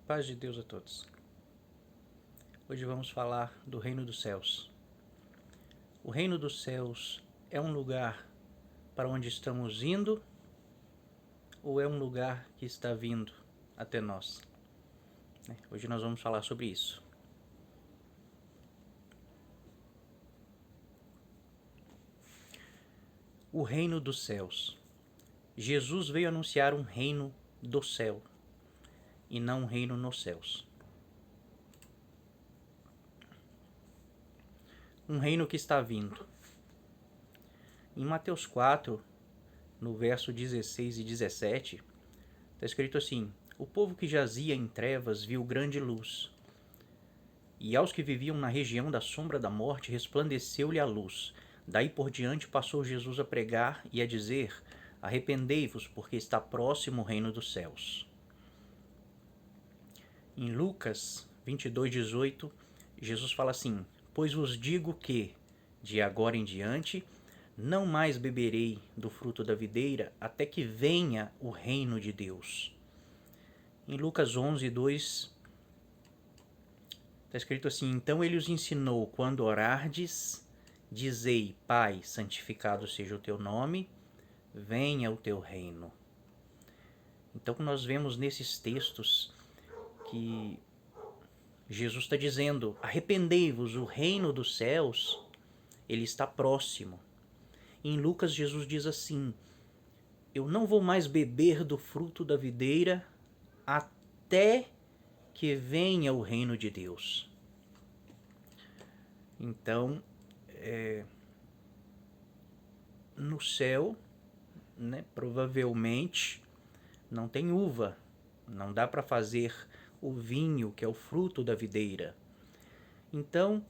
Paz de Deus a todos. Hoje vamos falar do Reino dos Céus. O Reino dos Céus é um lugar para onde estamos indo ou é um lugar que está vindo até nós? Hoje nós vamos falar sobre isso. O Reino dos Céus. Jesus veio anunciar um reino do céu e não um reino nos céus. Um reino que está vindo. Em Mateus 4, no verso 16 e 17, está escrito assim: o povo que jazia em trevas viu grande luz, e aos que viviam na região da sombra da morte resplandeceu-lhe a luz. Daí por diante passou Jesus a pregar e a dizer: arrependei-vos, porque está próximo o reino dos céus. Em Lucas 22:18, Jesus fala assim: pois vos digo que, de agora em diante, não mais beberei do fruto da videira, até que venha o reino de Deus. Em Lucas 11:2, está escrito assim: então ele os ensinou: quando orardes, dizei: Pai, santificado seja o teu nome, venha o teu reino. Então nós vemos nesses textos que Jesus está dizendo: arrependei-vos, o reino dos céus, ele está próximo. Em Lucas, Jesus diz assim: eu não vou mais beber do fruto da videira até que venha o reino de Deus. Então, no céu, provavelmente, não tem uva, não dá para fazer o vinho, que é o fruto da videira. Então,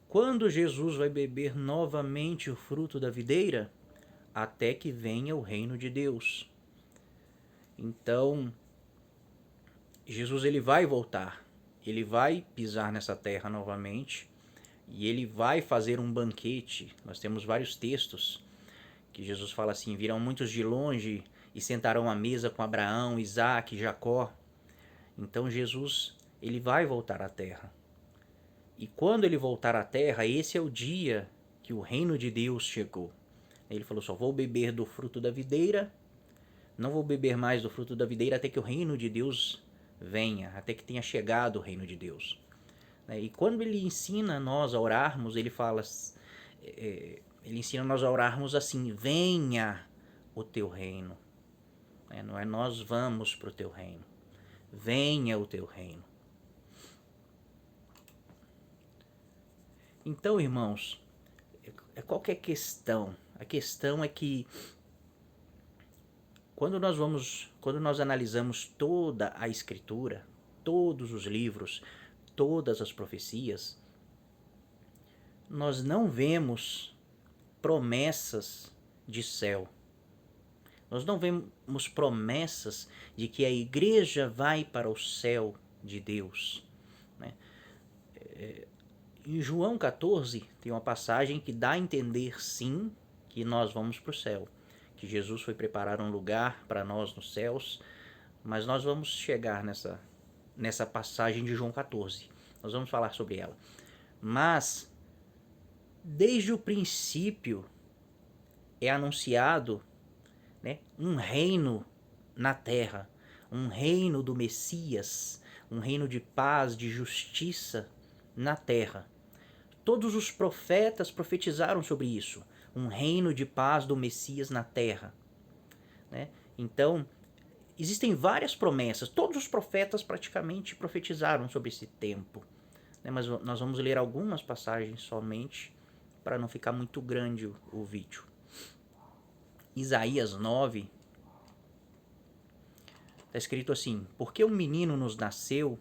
quando Jesus vai beber novamente o fruto da videira? Até que venha o reino de Deus. Então, Jesus ele vai voltar, ele vai pisar nessa terra novamente e ele vai fazer um banquete. Nós temos vários textos que Jesus fala assim: virão muitos de longe e sentarão à mesa com Abraão, Isaque e Jacó. Então Jesus ele vai voltar à terra. E quando ele voltar à terra, esse é o dia que o reino de Deus chegou. Ele falou: só vou beber do fruto da videira, não vou beber mais do fruto da videira até que o reino de Deus venha, até que tenha chegado o reino de Deus. E quando ele ensina nós a orarmos, ele fala, ele ensina nós a orarmos assim: venha o teu reino. Não é nós vamos para o teu reino, venha o teu reino. Então, irmãos, qual que é a questão? A questão é que quando nós analisamos toda a Escritura, todos os livros, todas as profecias, nós não vemos promessas de céu. Nós não vemos promessas de que a igreja vai para o céu de Deus. Em João 14 tem uma passagem que dá a entender sim que nós vamos para o céu, que Jesus foi preparar um lugar para nós nos céus, mas nós vamos chegar nessa passagem de João 14. Nós vamos falar sobre ela. Mas, desde o princípio, é anunciado um reino na terra, um reino do Messias, um reino de paz, de justiça na terra. Todos os profetas profetizaram sobre isso, um reino de paz do Messias na terra. Então, existem várias promessas, todos os profetas praticamente profetizaram sobre esse tempo. Mas nós vamos ler algumas passagens somente, para não ficar muito grande o vídeo. Isaías 9, está escrito assim: porque um menino nos nasceu,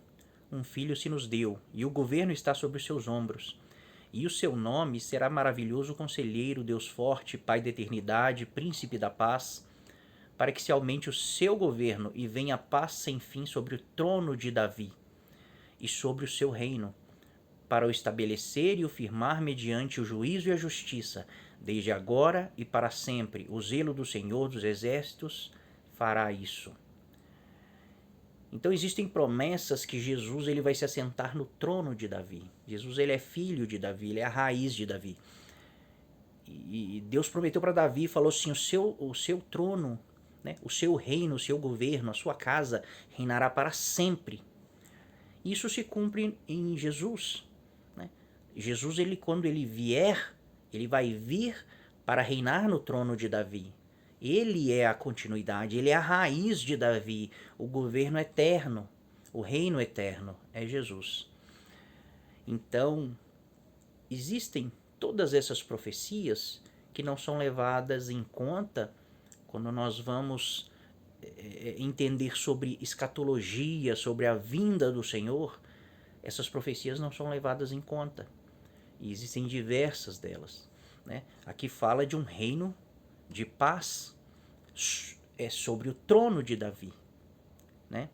um filho se nos deu, e o governo está sobre os seus ombros. E o seu nome será maravilhoso conselheiro, Deus forte, Pai da eternidade, príncipe da paz, para que se aumente o seu governo e venha a paz sem fim sobre o trono de Davi e sobre o seu reino, para o estabelecer e o firmar mediante o juízo e a justiça, desde agora e para sempre. O zelo do Senhor dos exércitos fará isso. Então existem promessas que Jesus ele vai se assentar no trono de Davi. Jesus ele é filho de Davi, ele é a raiz de Davi. E Deus prometeu para Davi e falou assim: o seu trono, né, o seu reino, o seu governo, a sua casa reinará para sempre. Isso se cumpre em Jesus. Né? Jesus, ele, quando ele vier, ele vai vir para reinar no trono de Davi. Ele é a continuidade, ele é a raiz de Davi, o governo eterno, o reino eterno é Jesus. Então, existem todas essas profecias que não são levadas em conta quando nós vamos entender sobre escatologia, sobre a vinda do Senhor. Essas profecias não são levadas em conta. E existem diversas delas. Né? Aqui fala de um reino de paz sobre o trono de Davi. Né?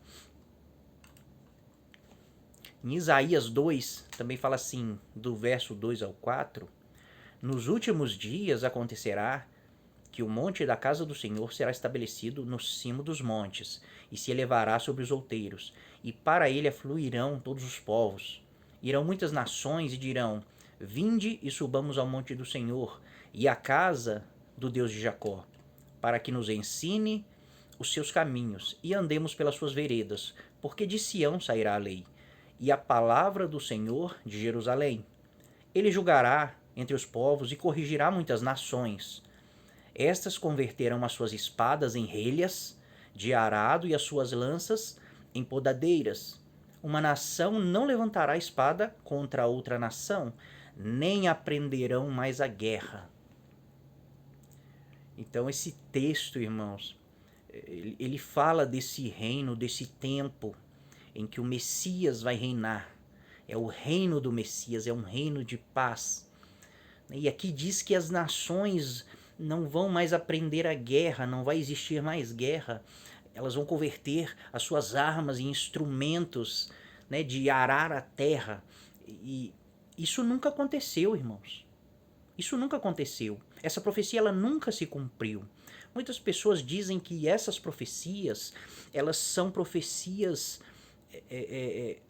Em Isaías 2, também fala assim, do verso 2 ao 4, nos últimos dias acontecerá que o monte da casa do Senhor será estabelecido no cimo dos montes, e se elevará sobre os outeiros, e para ele afluirão todos os povos. Irão muitas nações e dirão: vinde e subamos ao monte do Senhor, e à casa do Deus de Jacó, para que nos ensine os seus caminhos, e andemos pelas suas veredas, porque de Sião sairá a lei, e a palavra do Senhor de Jerusalém. Ele julgará entre os povos e corrigirá muitas nações. Estas converterão as suas espadas em relhas de arado e as suas lanças em podadeiras. Uma nação não levantará espada contra outra nação, nem aprenderão mais a guerra. Então esse texto, irmãos, ele fala desse reino, desse tempo em que o Messias vai reinar. É o reino do Messias, é um reino de paz. E aqui diz que as nações não vão mais aprender a guerra, não vai existir mais guerra. Elas vão converter as suas armas em instrumentos, né, de arar a terra. E isso nunca aconteceu, irmãos. Isso nunca aconteceu. Essa profecia ela nunca se cumpriu. Muitas pessoas dizem que essas profecias, elas são profecias,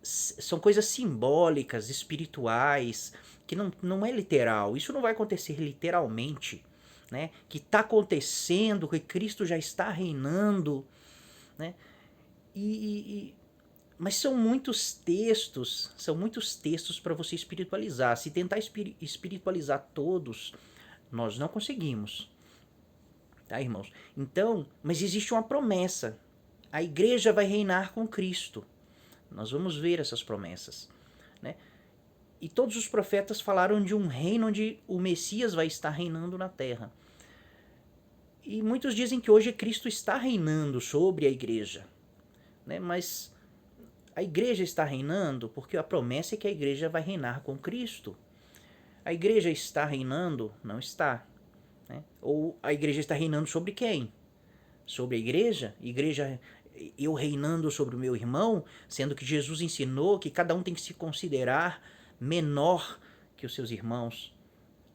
são coisas simbólicas, espirituais, que não é literal. Isso não vai acontecer literalmente. Né? Que está acontecendo, que Cristo já está reinando. Né? Mas são muitos textos para você espiritualizar. Se tentar espiritualizar todos, nós não conseguimos. Tá, irmãos? Então, mas existe uma promessa. A igreja vai reinar com Cristo. Nós vamos ver essas promessas. Né? E todos os profetas falaram de um reino onde o Messias vai estar reinando na terra. E muitos dizem que hoje Cristo está reinando sobre a igreja. Né? Mas a igreja está reinando porque a promessa é que a igreja vai reinar com Cristo. A igreja está reinando? Não está. Né? Ou a igreja está reinando sobre quem? Sobre a igreja? Igreja, eu reinando sobre o meu irmão, sendo que Jesus ensinou que cada um tem que se considerar menor que os seus irmãos.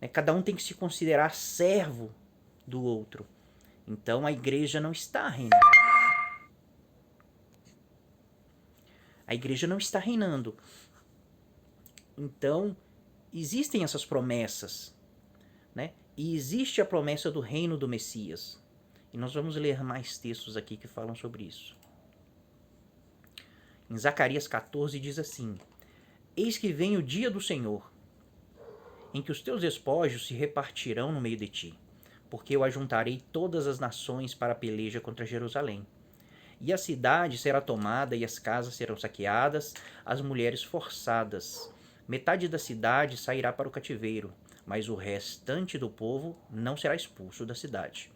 Né? Cada um tem que se considerar servo do outro. Então a igreja não está reinando. A igreja não está reinando. Então, existem essas promessas. Né? E existe a promessa do reino do Messias. E nós vamos ler mais textos aqui que falam sobre isso. Em Zacarias 14 diz assim: eis que vem o dia do Senhor, em que os teus despojos se repartirão no meio de ti, porque eu ajuntarei todas as nações para a peleja contra Jerusalém. E a cidade será tomada, e as casas serão saqueadas, as mulheres forçadas. Metade da cidade sairá para o cativeiro, mas o restante do povo não será expulso da cidade.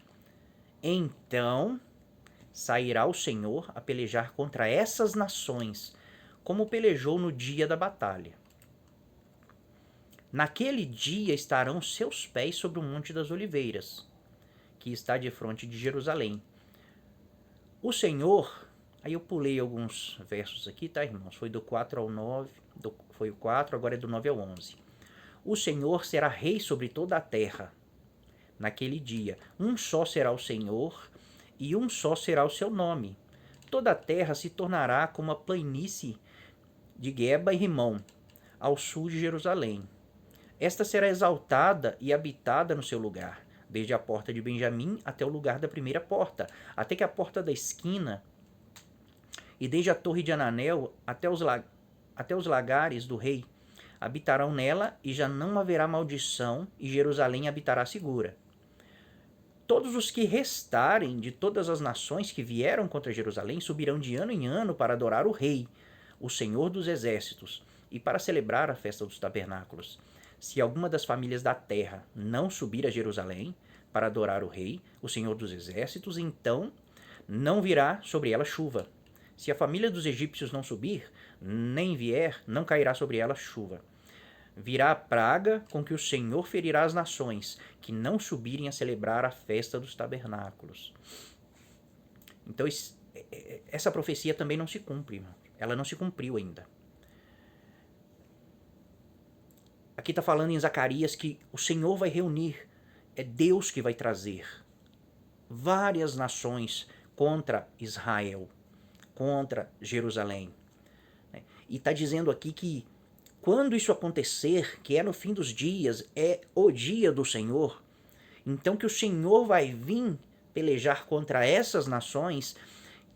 Então sairá o Senhor a pelejar contra essas nações, como pelejou no dia da batalha. Naquele dia estarão seus pés sobre o Monte das Oliveiras, que está defronte de Jerusalém. O Senhor, aí eu pulei alguns versos aqui, tá, irmãos? Foi do 4 ao 9, foi o 4, agora é do 9 ao 11. O Senhor será rei sobre toda a terra. Naquele dia, um só será o Senhor, e um só será o seu nome. toda a terra se tornará como a planície de Geba e Rimom, ao sul de Jerusalém. Esta será exaltada e habitada no seu lugar, desde a porta de Benjamim até o lugar da primeira porta, até que a porta da esquina, e desde a torre de Ananel até os lagares do rei. Habitarão nela, e já não haverá maldição, e Jerusalém habitará segura. Todos os que restarem de todas as nações que vieram contra Jerusalém subirão de ano em ano para adorar o rei, o Senhor dos exércitos, e para celebrar a festa dos tabernáculos. Se alguma das famílias da terra não subir a Jerusalém para adorar o rei, o Senhor dos exércitos, então não virá sobre ela chuva. Se a família dos egípcios não subir, nem vier, não cairá sobre ela chuva. Virá a praga com que o Senhor ferirá as nações, que não subirem a celebrar a festa dos tabernáculos. Então, essa profecia também não se cumpre, irmão. Ela não se cumpriu ainda. Aqui está falando em Zacarias que o Senhor vai reunir, é Deus que vai trazer várias nações contra Israel, contra Jerusalém. E está dizendo aqui que quando isso acontecer, que é no fim dos dias, é o dia do Senhor, então que o Senhor vai vir pelejar contra essas nações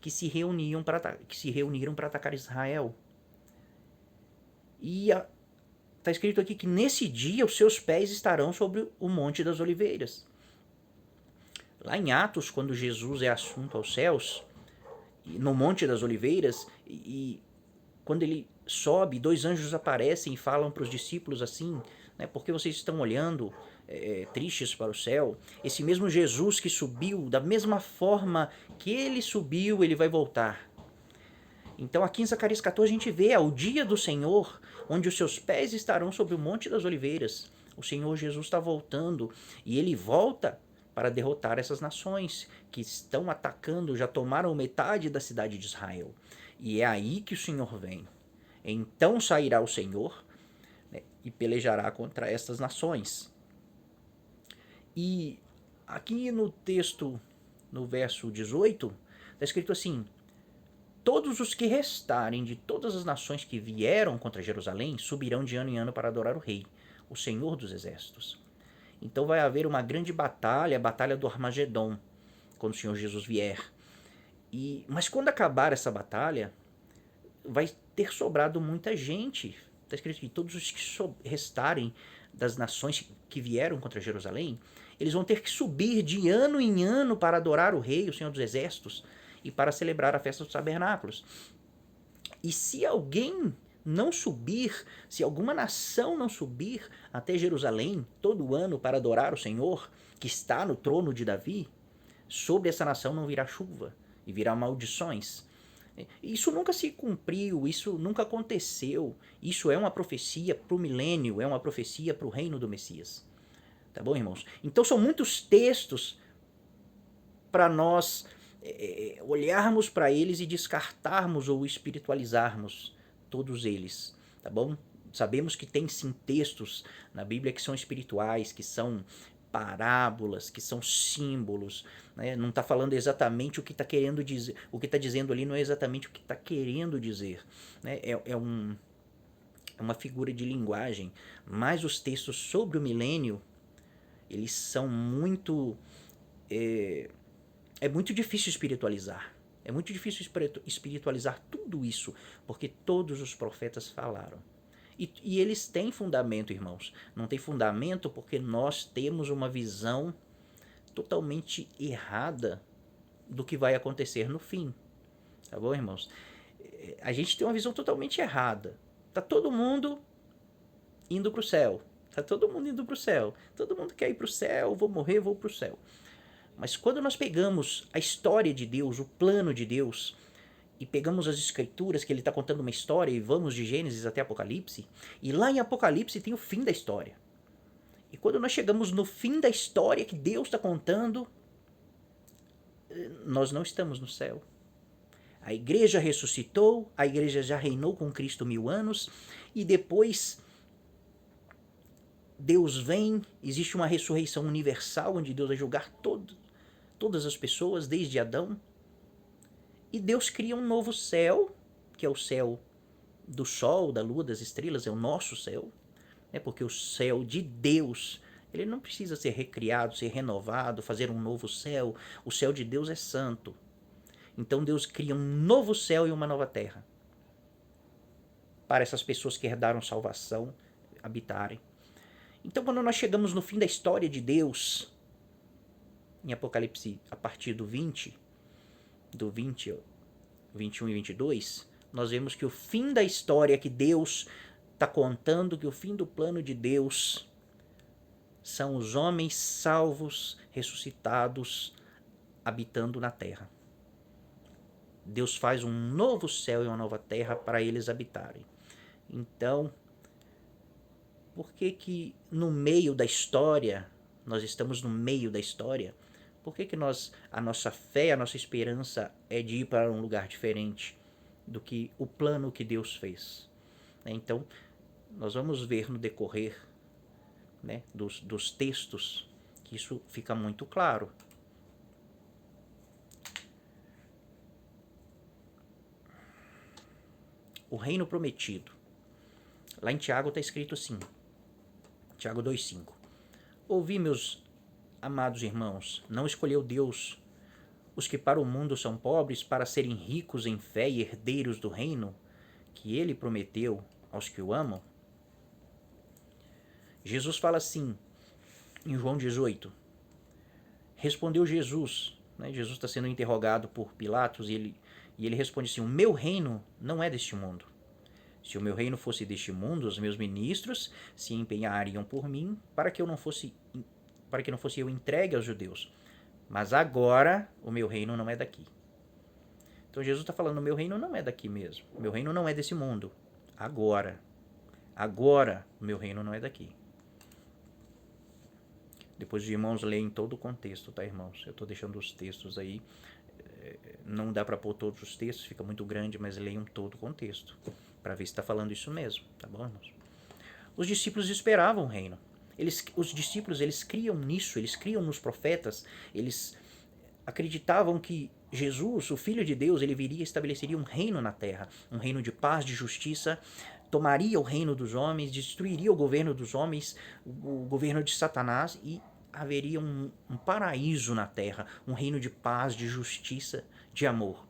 que se reuniram para atacar Israel. E está escrito aqui que nesse dia os seus pés estarão sobre o Monte das Oliveiras. Lá em Atos, quando Jesus é assunto aos céus, no Monte das Oliveiras, e quando ele sobe, 2 anjos aparecem e falam para os discípulos assim, né, porque vocês estão olhando tristes para o céu. Esse mesmo Jesus que subiu, da mesma forma que ele subiu, ele vai voltar. Então aqui em Zacarias 14 a gente vê o dia do Senhor, onde os seus pés estarão sobre o Monte das Oliveiras. O Senhor Jesus está voltando e ele volta para derrotar essas nações que estão atacando, já tomaram metade da cidade de Israel. E é aí que o Senhor vem. Então sairá o Senhor, né, e pelejará contra estas nações. E aqui no texto, no verso 18, está escrito assim: todos os que restarem de todas as nações que vieram contra Jerusalém subirão de ano em ano para adorar o rei, o Senhor dos exércitos. Então vai haver uma grande batalha, a batalha do Armagedon, quando o Senhor Jesus vier. Mas quando acabar essa batalha, vai ter sobrado muita gente. Está escrito que todos os que restarem das nações que vieram contra Jerusalém, eles vão ter que subir de ano em ano para adorar o rei, o Senhor dos exércitos, e para celebrar a festa dos tabernáculos. E se alguém não subir, se alguma nação não subir até Jerusalém todo ano para adorar o Senhor, que está no trono de Davi, sobre essa nação não virá chuva e virá maldições. Isso nunca se cumpriu, isso nunca aconteceu. Isso é uma profecia para o milênio, é uma profecia para o reino do Messias. Tá bom, irmãos? Então são muitos textos para nós olharmos para eles e descartarmos ou espiritualizarmos todos eles, tá bom? Sabemos que tem sim textos na Bíblia que são espirituais, que são parábolas, que são símbolos, né? Não está falando exatamente o que está querendo dizer, o que está dizendo ali não é exatamente o que está querendo dizer, né? É uma figura de linguagem, mas os textos sobre o milênio, eles são muito... É muito difícil espiritualizar. É muito difícil espiritualizar tudo isso, porque todos os profetas falaram. E eles têm fundamento, irmãos. Não tem fundamento porque nós temos uma visão totalmente errada do que vai acontecer no fim. Tá bom, irmãos? A gente tem uma visão totalmente errada. Tá todo mundo indo para o céu. Tá todo mundo indo para o céu. Todo mundo quer ir para o céu, vou morrer, vou para o céu. Mas quando nós pegamos a história de Deus, o plano de Deus, e pegamos as escrituras, que ele está contando uma história, e vamos de Gênesis até Apocalipse, e lá em Apocalipse tem o fim da história. E quando nós chegamos no fim da história que Deus está contando, nós não estamos no céu. A igreja ressuscitou, a igreja já reinou com Cristo 1000 anos, e depois Deus vem, existe uma ressurreição universal, onde Deus vai julgar todas as pessoas, desde Adão. E Deus cria um novo céu, que é o céu do sol, da lua, das estrelas, é o nosso céu, né? Porque o céu de Deus, ele não precisa ser recriado, ser renovado, fazer um novo céu. O céu de Deus é santo. Então Deus cria um novo céu e uma nova terra para essas pessoas que herdaram salvação habitarem. Então, quando nós chegamos no fim da história de Deus, em Apocalipse, a partir do 20, 21 e 22, nós vemos que o fim da história que Deus está contando, que o fim do plano de Deus são os homens salvos, ressuscitados, habitando na terra. Deus faz um novo céu e uma nova terra para eles habitarem. Então, por que no meio da história, nós estamos no meio da história, por que a nossa fé, a nossa esperança é de ir para um lugar diferente do que o plano que Deus fez? Então, nós vamos ver no decorrer, né, dos textos que isso fica muito claro. O reino prometido. Lá em Tiago está escrito assim, Tiago 2,5. Ouvi, meus amados irmãos, não escolheu Deus os que para o mundo são pobres para serem ricos em fé e herdeiros do reino que ele prometeu aos que o amam? Jesus fala assim, em João 18. Respondeu Jesus, né? Jesus está sendo interrogado por Pilatos e ele responde assim, o meu reino não é deste mundo. Se o meu reino fosse deste mundo, os meus ministros se empenhariam por mim para que não fosse eu entregue aos judeus. Mas agora o meu reino não é daqui. Então Jesus está falando, o meu reino não é daqui mesmo. O meu reino não é desse mundo. Agora o meu reino não é daqui. Depois os irmãos leem todo o contexto, tá, irmãos? Eu estou deixando os textos aí. Não dá para pôr todos os textos, fica muito grande, mas leiam todo o contexto para ver se está falando isso mesmo, tá bom, irmãos? Os discípulos esperavam o reino. Os discípulos, eles criam nisso, eles criam nos profetas, eles acreditavam que Jesus, o Filho de Deus, ele viria e estabeleceria um reino na terra, um reino de paz, de justiça, tomaria o reino dos homens, destruiria o governo dos homens, o governo de Satanás, e haveria um paraíso na terra, um reino de paz, de justiça, de amor.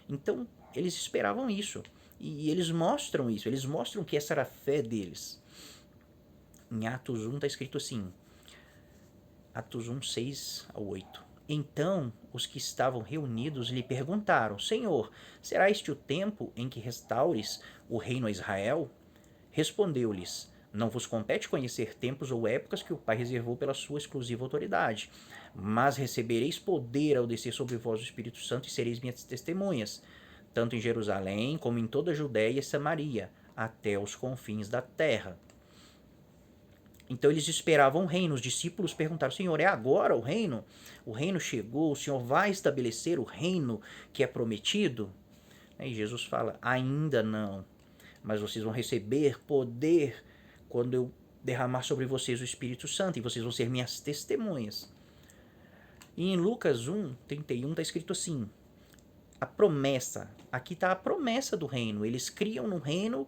Então, eles esperavam isso. E eles mostram isso, eles mostram que essa era a fé deles. Em Atos 1 está escrito assim, Atos 1, 6 a 8. Então os que estavam reunidos lhe perguntaram, Senhor, será este o tempo em que restaures o reino a Israel? Respondeu-lhes, não vos compete conhecer tempos ou épocas que o Pai reservou pela sua exclusiva autoridade, mas recebereis poder ao descer sobre vós o Espírito Santo e sereis minhas testemunhas, tanto em Jerusalém como em toda a Judéia e Samaria, até os confins da terra. Então eles esperavam o reino. Os discípulos perguntaram, Senhor, é agora o reino? O reino chegou, o Senhor vai estabelecer o reino que é prometido? E Jesus fala, ainda não, mas vocês vão receber poder quando eu derramar sobre vocês o Espírito Santo, e vocês vão ser minhas testemunhas. E em Lucas 1, 31 está escrito assim, a promessa, aqui está a promessa do reino, eles criam no reino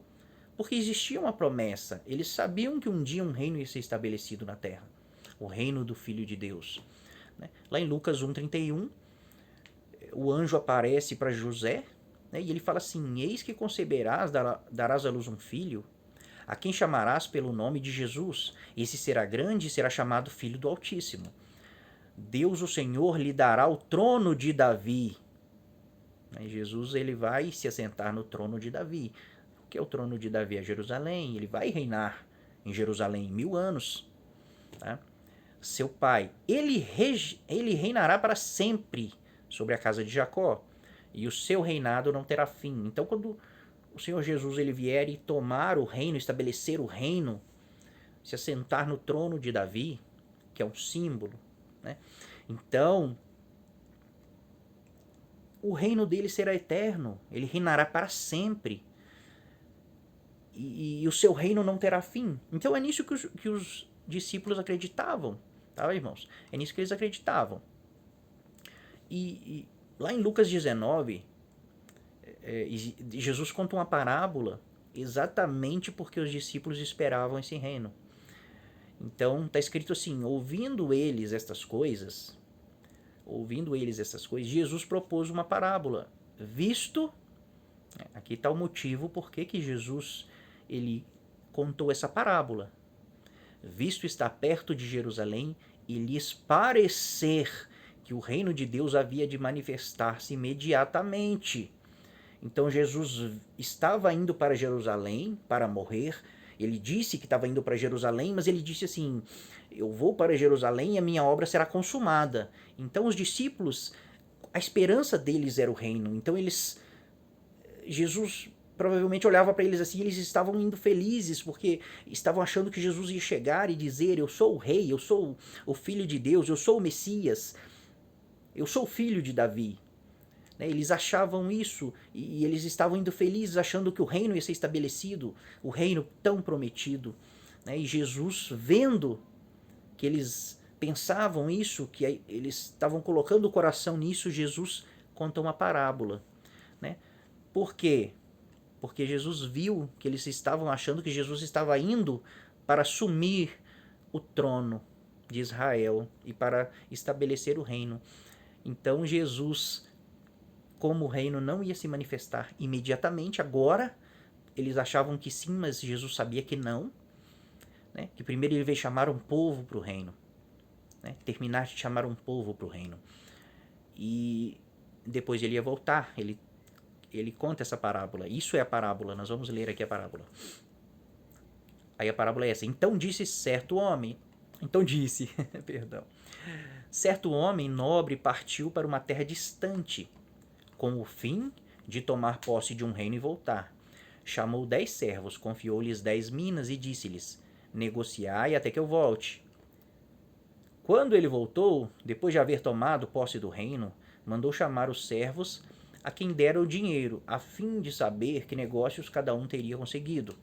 porque existia uma promessa, eles sabiam que um dia um reino ia ser estabelecido na terra, o reino do Filho de Deus. Lá em Lucas 1, 31, o anjo aparece para José, né, e ele fala assim, eis que conceberás, darás à luz um filho, a quem chamarás pelo nome de Jesus, esse será grande e será chamado Filho do Altíssimo. Deus o Senhor lhe dará o trono de Davi. Jesus ele vai se assentar no trono de Davi. O que é o trono de Davi? É Jerusalém. Ele vai reinar em Jerusalém 1000 anos. Tá? Seu pai, ele reinará para sempre sobre a casa de Jacó. E o seu reinado não terá fim. Então, quando o Senhor Jesus ele vier e tomar o reino, estabelecer o reino, se assentar no trono de Davi, que é um símbolo, né? Então, o reino dele será eterno, ele reinará para sempre. E o seu reino não terá fim. Então é nisso que os discípulos acreditavam, tá, irmãos? É nisso que eles acreditavam. E lá em Lucas 19, Jesus conta uma parábola exatamente porque os discípulos esperavam esse reino. Então está escrito assim: ouvindo eles estas coisas, Jesus propôs uma parábola, visto, aqui está o motivo por que Jesus ele contou essa parábola. Visto estar perto de Jerusalém e lhes parecer que o reino de Deus havia de manifestar-se imediatamente. Então Jesus estava indo para Jerusalém para morrer. Ele disse que estava indo para Jerusalém, mas ele disse assim: eu vou para Jerusalém e a minha obra será consumada. Então os discípulos, a esperança deles era o reino. Então Jesus provavelmente olhava para eles assim, eles estavam indo felizes, porque estavam achando que Jesus ia chegar e dizer: eu sou o rei, eu sou o filho de Deus, eu sou o Messias, eu sou o filho de Davi. Eles achavam isso e eles estavam indo felizes, achando que o reino ia ser estabelecido, o reino tão prometido. E Jesus, vendo que eles pensavam isso, que eles estavam colocando o coração nisso, Jesus conta uma parábola. Por quê? Porque Jesus viu que eles estavam achando que Jesus estava indo para assumir o trono de Israel e para estabelecer o reino. Então Jesus, como o reino não ia se manifestar imediatamente, agora eles achavam que sim, mas Jesus sabia que não, que primeiro ele veio chamar um povo para o reino, terminar de chamar um povo para o reino, e depois ele ia voltar. Ele conta essa parábola, isso é a parábola, nós vamos ler aqui a parábola. Aí a parábola é essa: então disse, certo homem nobre partiu para uma terra distante, com o fim de tomar posse de um reino e voltar. Chamou 10 servos, confiou-lhes 10 minas e disse-lhes: negociai até que eu volte. Quando ele voltou, depois de haver tomado posse do reino, mandou chamar os servos a quem dera o dinheiro, a fim de saber que negócios cada um teria conseguido.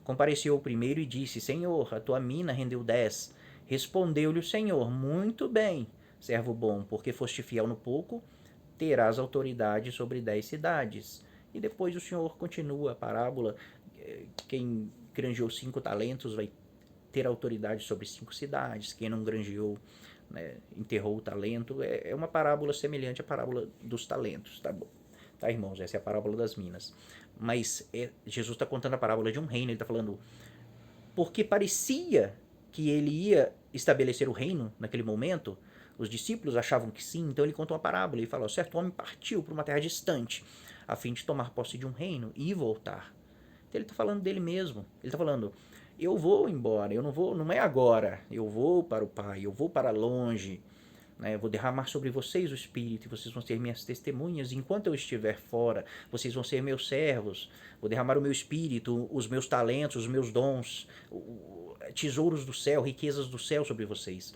Compareceu o primeiro e disse: Senhor, a tua mina rendeu 10. Respondeu-lhe o Senhor: muito bem, servo bom, porque foste fiel no pouco, terás autoridade sobre 10 cidades. E depois o Senhor continua a parábola: quem granjeou 5 talentos vai ter autoridade sobre 5 cidades, quem não granjeou, enterrou o talento. É uma parábola semelhante à parábola dos talentos, tá bom? Tá, irmãos? Essa é a parábola das minas. Mas Jesus está contando a parábola de um reino. Ele está falando porque parecia que ele ia estabelecer o reino naquele momento. Os discípulos achavam que sim, então ele conta uma parábola. Ele fala: certo homem partiu para uma terra distante, a fim de tomar posse de um reino e voltar. Então ele está falando dele mesmo. Ele está falando: eu vou embora, eu não vou, não é agora. Eu vou para o Pai, eu vou para longe. Eu vou derramar sobre vocês o Espírito e vocês vão ser minhas testemunhas. Enquanto eu estiver fora, vocês vão ser meus servos. Vou derramar o meu Espírito, os meus talentos, os meus dons, tesouros do céu, riquezas do céu sobre vocês.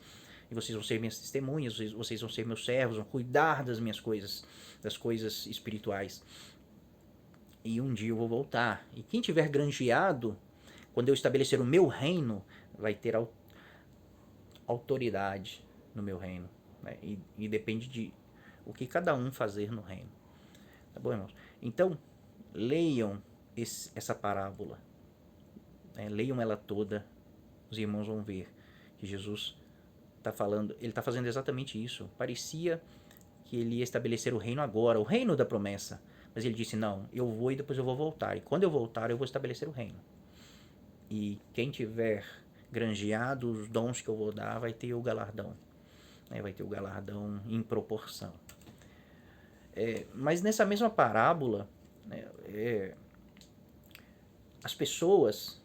E vocês vão ser minhas testemunhas, vocês vão ser meus servos, vão cuidar das minhas coisas, das coisas espirituais. E um dia eu vou voltar. E quem tiver granjeado, quando eu estabelecer o meu reino, vai ter autoridade no meu reino. E depende de o que cada um fazer no reino. Tá bom, irmãos? Então, leiam essa parábola. Leiam ela toda. Os irmãos vão ver que Jesus está falando, ele está fazendo exatamente isso. Parecia que ele ia estabelecer o reino agora, o reino da promessa. Mas ele disse: não, eu vou e depois eu vou voltar. E quando eu voltar, eu vou estabelecer o reino. E quem tiver granjeado os dons que eu vou dar, vai ter o galardão. Vai ter o galardão em proporção. Mas nessa mesma parábola, as pessoas,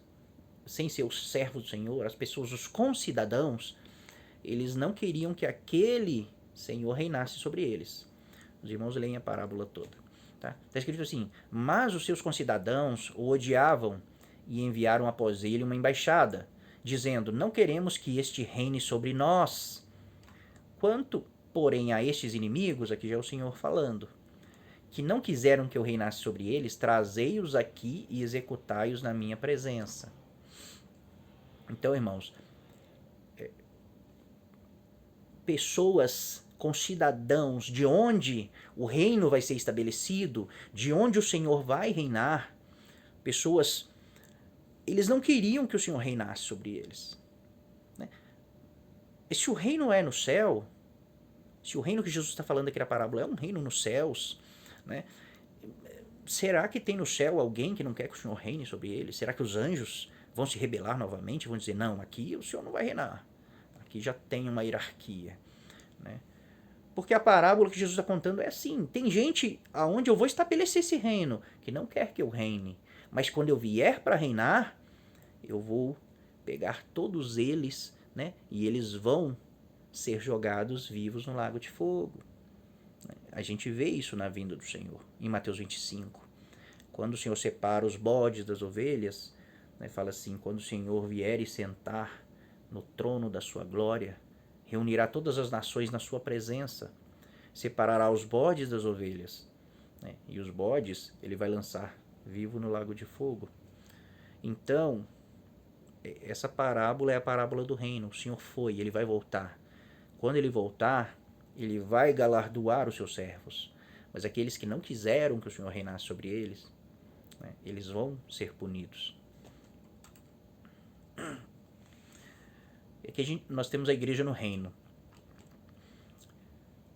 sem ser os servos do Senhor, as pessoas, os concidadãos, eles não queriam que aquele Senhor reinasse sobre eles. Os irmãos leem a parábola toda. Tá escrito assim: mas os seus concidadãos o odiavam e enviaram após ele uma embaixada, dizendo: não queremos que este reine sobre nós. Quanto, porém, a estes inimigos, aqui já é o Senhor falando, que não quiseram que eu reinasse sobre eles, trazei-os aqui e executai-os na minha presença. Então, irmãos, pessoas cidadãos de onde o reino vai ser estabelecido, de onde o Senhor vai reinar. Pessoas, eles não queriam que o Senhor reinasse sobre eles. Né? E se o reino é no céu, se o reino que Jesus está falando aqui na parábola é um reino nos céus, né? Será que tem no céu alguém que não quer que o Senhor reine sobre eles? Será que os anjos vão se rebelar novamente? Vão dizer, não, aqui o Senhor não vai reinar. Aqui já tem uma hierarquia. Né? Porque a parábola que Jesus está contando é assim. Tem gente aonde eu vou estabelecer esse reino que não quer que eu reine. Mas quando eu vier para reinar, eu vou pegar todos eles, né? E eles vão ser jogados vivos no lago de fogo. A gente vê isso na vinda do Senhor, em Mateus 25. Quando o Senhor separa os bodes das ovelhas, né, fala assim, quando o Senhor vier e sentar no trono da sua glória, reunirá todas as nações na sua presença, separará os bodes das ovelhas, né, e os bodes ele vai lançar vivo no lago de fogo. Então, essa parábola é a parábola do reino. O Senhor foi, ele vai voltar. Quando ele voltar, ele vai galardoar os seus servos. Mas aqueles que não quiseram que o Senhor reinasse sobre eles, né, eles vão ser punidos. Aqui nós temos a igreja no reino.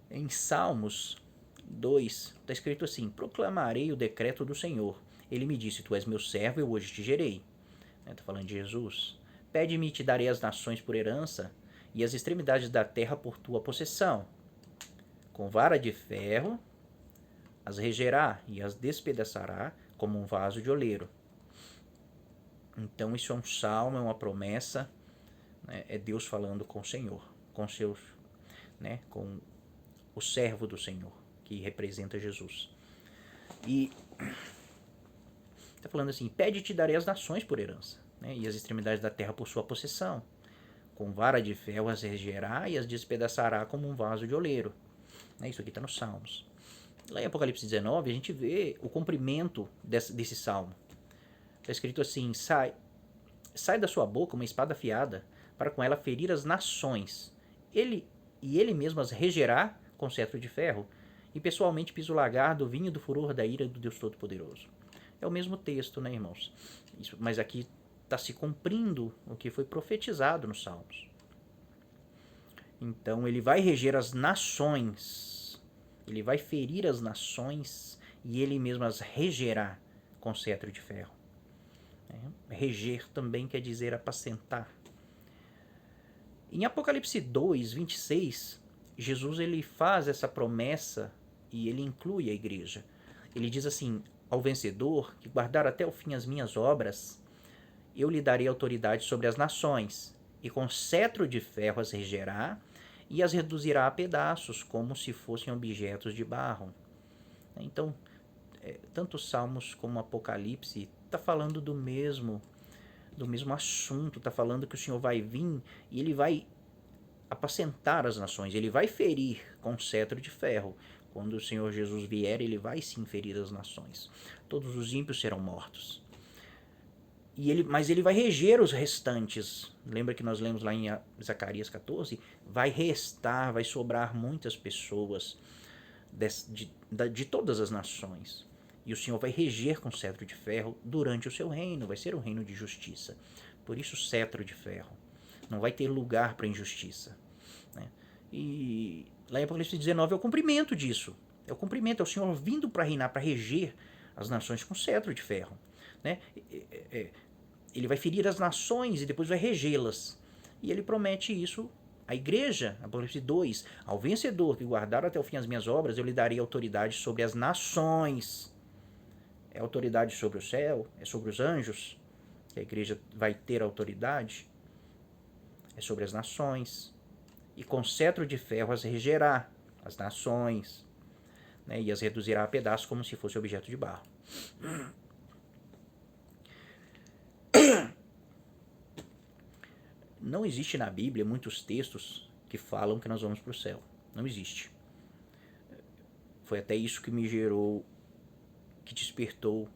Em Salmos 2, está escrito assim, proclamarei o decreto do Senhor. Ele me disse, tu és meu servo, eu hoje te gerei. Está falando de Jesus. Pede-me e te darei as nações por herança, e as extremidades da terra por tua possessão. Com vara de ferro as regerá e as despedaçará como um vaso de oleiro. Então isso é um salmo, é uma promessa, né? É Deus falando com o Senhor, com seus, né? Com o servo do Senhor, que representa Jesus. E está falando assim, pede e te darei as nações por herança, né? E as extremidades da terra por sua possessão. Com vara de ferro as regerá e as despedaçará como um vaso de oleiro. Isso aqui está nos Salmos. Lá em Apocalipse 19, a gente vê o cumprimento desse salmo. Está escrito assim, sai da sua boca uma espada afiada, para com ela ferir as nações. Ele mesmo as regerá com cetro de ferro, e pessoalmente pisa o lagar do vinho do furor da ira do Deus Todo-Poderoso. É o mesmo texto, né, irmãos? Mas aqui está se cumprindo o que foi profetizado nos Salmos. Então ele vai reger as nações, ele vai ferir as nações e ele mesmo as regerá com cetro de ferro. Reger também quer dizer apacentar. Em Apocalipse 2, 26, Jesus ele faz essa promessa e ele inclui a igreja. Ele diz assim, ao vencedor que guardar até o fim as minhas obras, eu lhe darei autoridade sobre as nações, e com cetro de ferro as regerá e as reduzirá a pedaços, como se fossem objetos de barro. Então, tanto Salmos como Apocalipse está falando do mesmo assunto, está falando que o Senhor vai vir e ele vai apacentar as nações, ele vai ferir com cetro de ferro. Quando o Senhor Jesus vier, ele vai sim ferir as nações. Todos os ímpios serão mortos. Mas ele vai reger os restantes. Lembra que nós lemos lá em Zacarias 14? Vai restar, vai sobrar muitas pessoas de todas as nações. E o Senhor vai reger com cetro de ferro durante o seu reino. Vai ser um reino de justiça. Por isso, cetro de ferro. Não vai ter lugar para injustiça. Né? E lá em Apocalipse 19 é o cumprimento disso. É o cumprimento, é o Senhor vindo para reinar, para reger as nações com cetro de ferro. Né? Ele vai ferir as nações e depois vai regê-las. E ele promete isso à igreja, Apocalipse 2. Ao vencedor que guardar até o fim as minhas obras, eu lhe darei autoridade sobre as nações. É autoridade sobre o céu? É sobre os anjos? Que a igreja vai ter autoridade? É sobre as nações. E com cetro de ferro as regerá, as nações, né, e as reduzirá a pedaços como se fosse objeto de barro. Não existe na Bíblia muitos textos que falam que nós vamos para o céu. Não existe. Foi até isso que me gerou, que despertou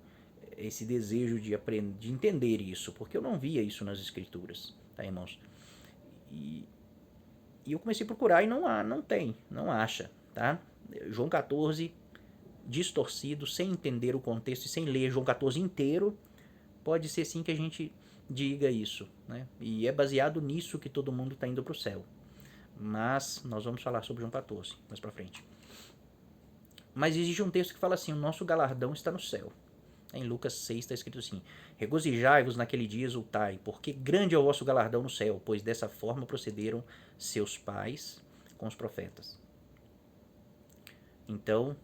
esse desejo de aprender, de entender isso, porque eu não via isso nas Escrituras, tá, irmãos? E E eu comecei a procurar e não acha, tá? João 14, distorcido, sem entender o contexto e sem ler João 14 inteiro, pode ser sim que a gente diga isso, né? E é baseado nisso que todo mundo está indo para o céu. Mas nós vamos falar sobre João 14 mais para frente. Mas existe um texto que fala assim: o nosso galardão está no céu. Em Lucas 6 está escrito assim: regozijai-vos naquele dia, exultai, porque grande é o vosso galardão no céu, pois dessa forma procederam seus pais com os profetas. Então,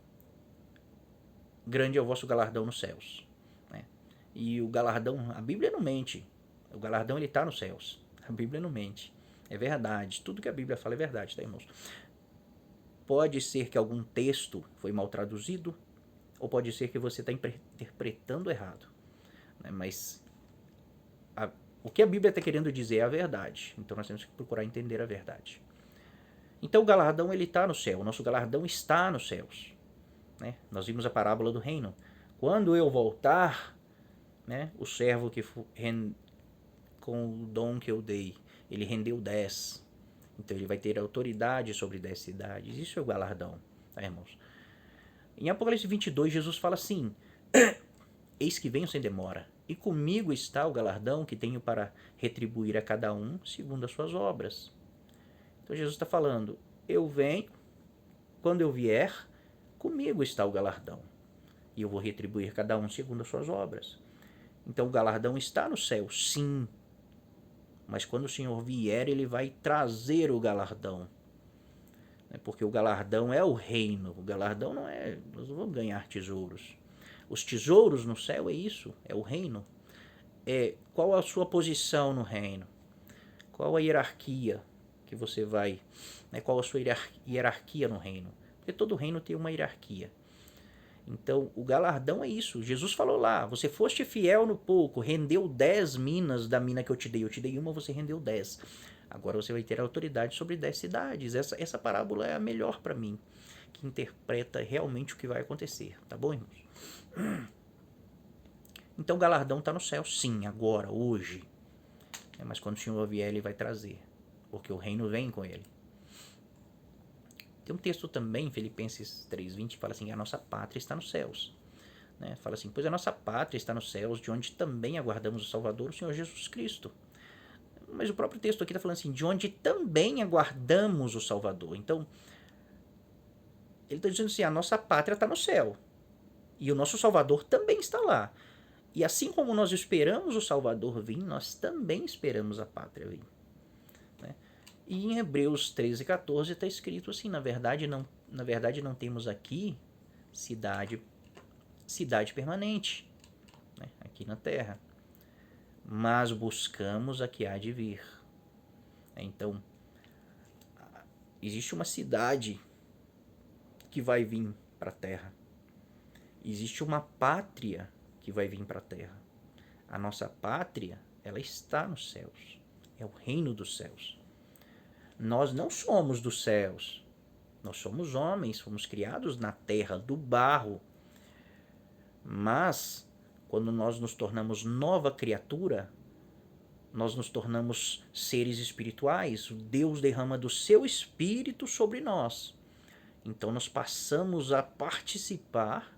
grande é o vosso galardão nos céus. Né? E o galardão, a Bíblia não mente. O galardão ele está nos céus. A Bíblia não mente. É verdade. Tudo que a Bíblia fala é verdade, tá, irmãos? Pode ser que algum texto foi mal traduzido, ou pode ser que você está interpretando errado. Né? Mas o que a Bíblia está querendo dizer é a verdade. Então nós temos que procurar entender a verdade. Então o galardão ele está no céu. O nosso galardão está nos céus. Né? Nós vimos a parábola do reino. Quando eu voltar, né, o servo que com o dom que eu dei, ele rendeu 10. Então ele vai ter autoridade sobre 10 cidades. Isso é o galardão, tá, irmãos? Em Apocalipse 22, Jesus fala assim: eis que venho sem demora, e comigo está o galardão que tenho para retribuir a cada um segundo as suas obras. Então Jesus está falando: eu venho, quando eu vier, comigo está o galardão, e eu vou retribuir cada um segundo as suas obras. Então o galardão está no céu, sim. Mas quando o Senhor vier, ele vai trazer o galardão. Porque o galardão é o reino. O galardão não é... nós não vamos ganhar tesouros. Os tesouros no céu é isso, é o reino. Qual a sua posição no reino? Qual a hierarquia que você vai... qual a sua hierarquia no reino? Porque todo reino tem uma hierarquia. Então, o galardão é isso. Jesus falou lá: você foste fiel no pouco, rendeu 10 minas da mina que eu te dei. Eu te dei uma, você rendeu 10. Agora você vai ter autoridade sobre 10 cidades. Essa parábola é a melhor para mim, que interpreta realmente o que vai acontecer. Tá bom, irmãos? Então, o galardão está no céu, sim, agora, hoje. Mas quando o Senhor vier, ele vai trazer, porque o reino vem com ele. Tem um texto também, Filipenses 3:20, que fala assim: a nossa pátria está nos céus. Né? Fala assim: pois a nossa pátria está nos céus, de onde também aguardamos o Salvador, o Senhor Jesus Cristo. Mas o próprio texto aqui está falando assim: de onde também aguardamos o Salvador. Então, ele está dizendo assim: a nossa pátria está no céu. E o nosso Salvador também está lá. E assim como nós esperamos o Salvador vir, nós também esperamos a pátria vir. Né? E em Hebreus 13:14 está escrito assim: na verdade não temos aqui cidade permanente, né, aqui na terra, mas buscamos a que há de vir. Então, existe uma cidade que vai vir para a terra. Existe uma pátria que vai vir para a terra. A nossa pátria, ela está nos céus. É o reino dos céus. Nós não somos dos céus. Nós somos homens, fomos criados na terra, do barro. Mas, quando nós nos tornamos nova criatura, nós nos tornamos seres espirituais. Deus derrama do seu espírito sobre nós. Então, nós passamos a participar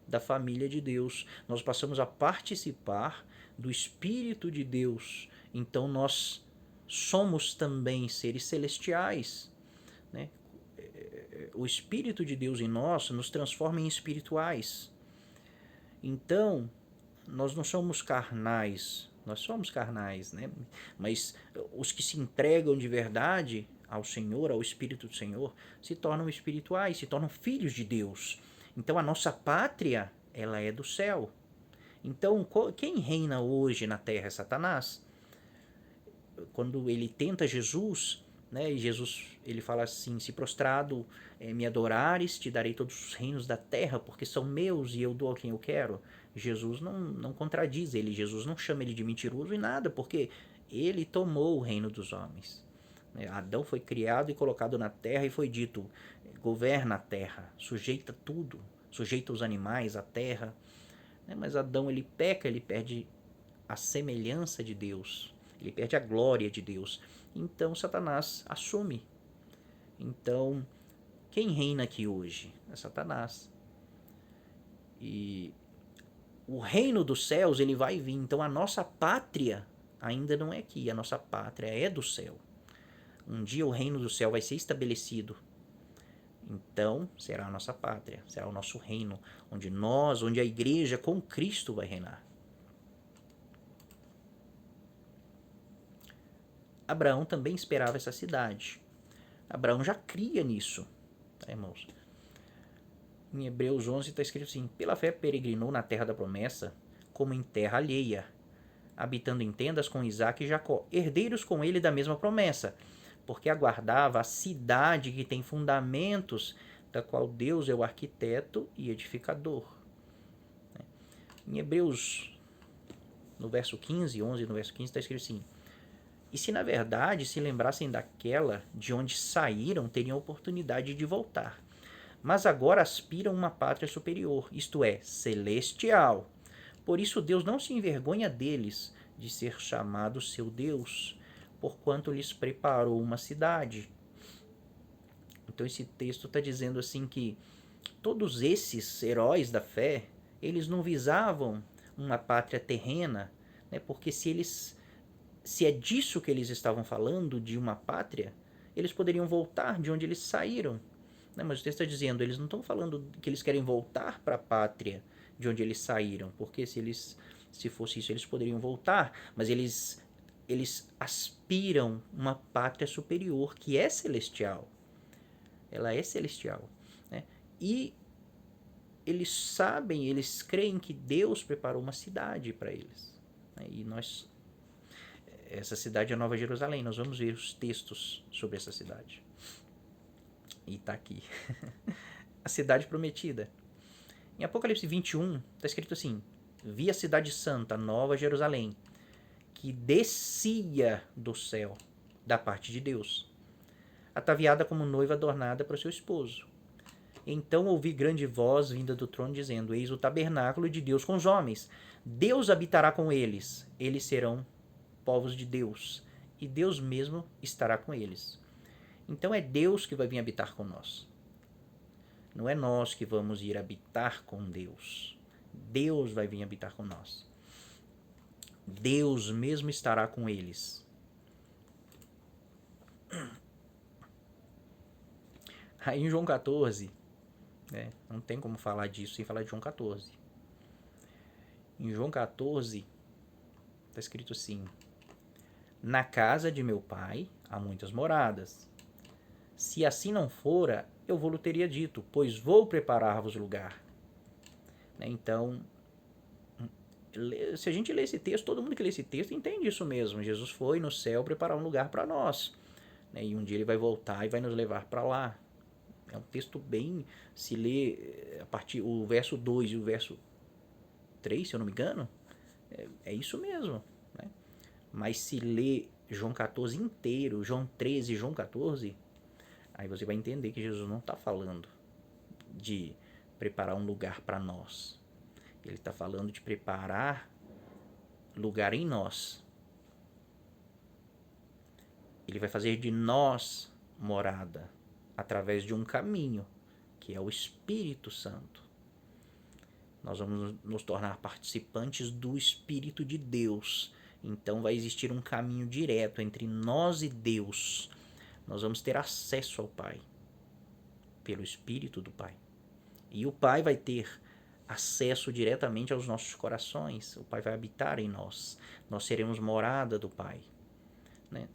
da família de Deus. Nós passamos a participar do Espírito de Deus. Então, nós somos também seres celestiais. Né? O Espírito de Deus em nós nos transforma em espirituais. Então, nós não somos carnais, nós somos carnais, né? Mas os que se entregam de verdade ao Senhor, ao Espírito do Senhor, se tornam espirituais, se tornam filhos de Deus. Então, a nossa pátria, ela é do céu. Então, quem reina hoje na terra é Satanás. Quando ele tenta Jesus, né, e Jesus ele fala assim: se prostrado me adorares, te darei todos os reinos da terra, porque são meus e eu dou a quem eu quero. Jesus não contradiz ele, Jesus não chama ele de mentiroso e nada, porque ele tomou o reino dos homens. Adão foi criado e colocado na terra e foi dito: governa a terra, sujeita tudo, sujeita os animais, a terra. Mas Adão ele peca, ele perde a semelhança de Deus. ele perde a glória de Deus. Então Satanás assume. Então, quem reina aqui hoje? É Satanás. E o reino dos céus, ele vai vir. Então a nossa pátria ainda não é aqui, a nossa pátria é do céu. Um dia o reino do céu vai ser estabelecido. Então será a nossa pátria, será o nosso reino, onde a igreja com Cristo vai reinar. Abraão também esperava essa cidade. Abraão já cria nisso, tá, irmãos? Em Hebreus 11 está escrito assim: pela fé peregrinou na terra da promessa, como em terra alheia, habitando em tendas com Isaque e Jacó, herdeiros com ele da mesma promessa, porque aguardava a cidade que tem fundamentos, da qual Deus é o arquiteto e edificador. Em Hebreus, no verso 15, 11, no verso 15, está escrito assim: e se na verdade se lembrassem daquela de onde saíram, teriam oportunidade de voltar. Mas agora aspiram uma pátria superior, isto é, celestial. Por isso Deus não se envergonha deles, de ser chamado seu Deus, porquanto lhes preparou uma cidade. Então esse texto está dizendo assim que todos esses heróis da fé, eles não visavam uma pátria terrena, né? Porque se é disso que eles estavam falando, de uma pátria, eles poderiam voltar de onde eles saíram. Né? Mas o texto está dizendo, eles não estão falando que eles querem voltar para a pátria de onde eles saíram, porque se fosse isso, eles poderiam voltar, mas eles aspiram uma pátria superior, que é celestial. Ela é celestial. Né? E eles sabem, eles creem que Deus preparou uma cidade para eles. Né? E essa cidade é a Nova Jerusalém. Nós vamos ver os textos sobre essa cidade. E está aqui. A cidade prometida. Em Apocalipse 21, está escrito assim: vi a cidade santa, Nova Jerusalém, que descia do céu, da parte de Deus, ataviada como noiva adornada para o seu esposo. Então ouvi grande voz vinda do trono, dizendo: eis o tabernáculo de Deus com os homens. Deus habitará com eles. Eles serão povos de Deus, e Deus mesmo estará com eles. Então é Deus que vai vir habitar com nós. Não é nós que vamos ir habitar com Deus. Deus vai vir habitar com nós. Deus mesmo estará com eles. Aí em João 14, né, não tem como falar disso sem falar de João 14. Em João 14, está escrito assim: na casa de meu pai há muitas moradas. Se assim não fora, eu vou-lhe teria dito, pois vou preparar-vos lugar. Então, se a gente lê esse texto, todo mundo que lê esse texto entende isso mesmo. Jesus foi no céu preparar um lugar para nós. E um dia ele vai voltar e vai nos levar para lá. É um texto bem... Se lê a partir o verso 2 e o verso 3, se eu não me engano, é isso mesmo. Né? Mas se lê João 14 inteiro, João 13 e João 14... aí você vai entender que Jesus não está falando de preparar um lugar para nós. Ele está falando de preparar lugar em nós. Ele vai fazer de nós morada através de um caminho, que é o Espírito Santo. Nós vamos nos tornar participantes do Espírito de Deus. Então vai existir um caminho direto entre nós e Deus. Nós vamos ter acesso ao Pai pelo Espírito do Pai. E o Pai vai ter acesso diretamente aos nossos corações. O Pai vai habitar em nós. Nós seremos morada do Pai. Né?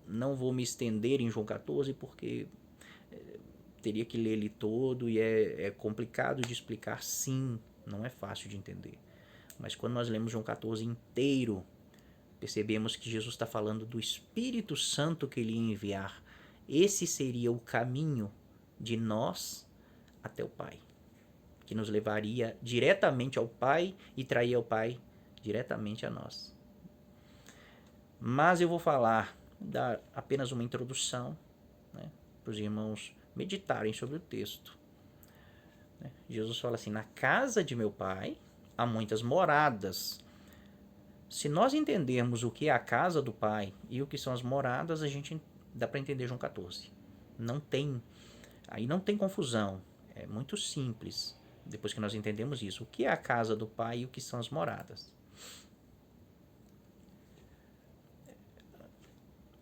Não vou me estender em João 14 porque teria que ler ele todo e é complicado de explicar, sim. Não é fácil de entender. Mas quando nós lemos João 14 inteiro, percebemos que Jesus está falando do Espírito Santo que ele ia enviar. Esse seria o caminho de nós até o Pai, que nos levaria diretamente ao Pai e traria o Pai diretamente a nós. Mas eu vou dar apenas uma introdução, né, para os irmãos meditarem sobre o texto. Jesus fala assim: na casa de meu Pai há muitas moradas. Se nós entendermos o que é a casa do Pai e o que são as moradas, a gente dá para entender João 14. Não tem, aí não tem confusão, é muito simples. Depois que nós entendemos isso, o que é a casa do Pai e o que são as moradas.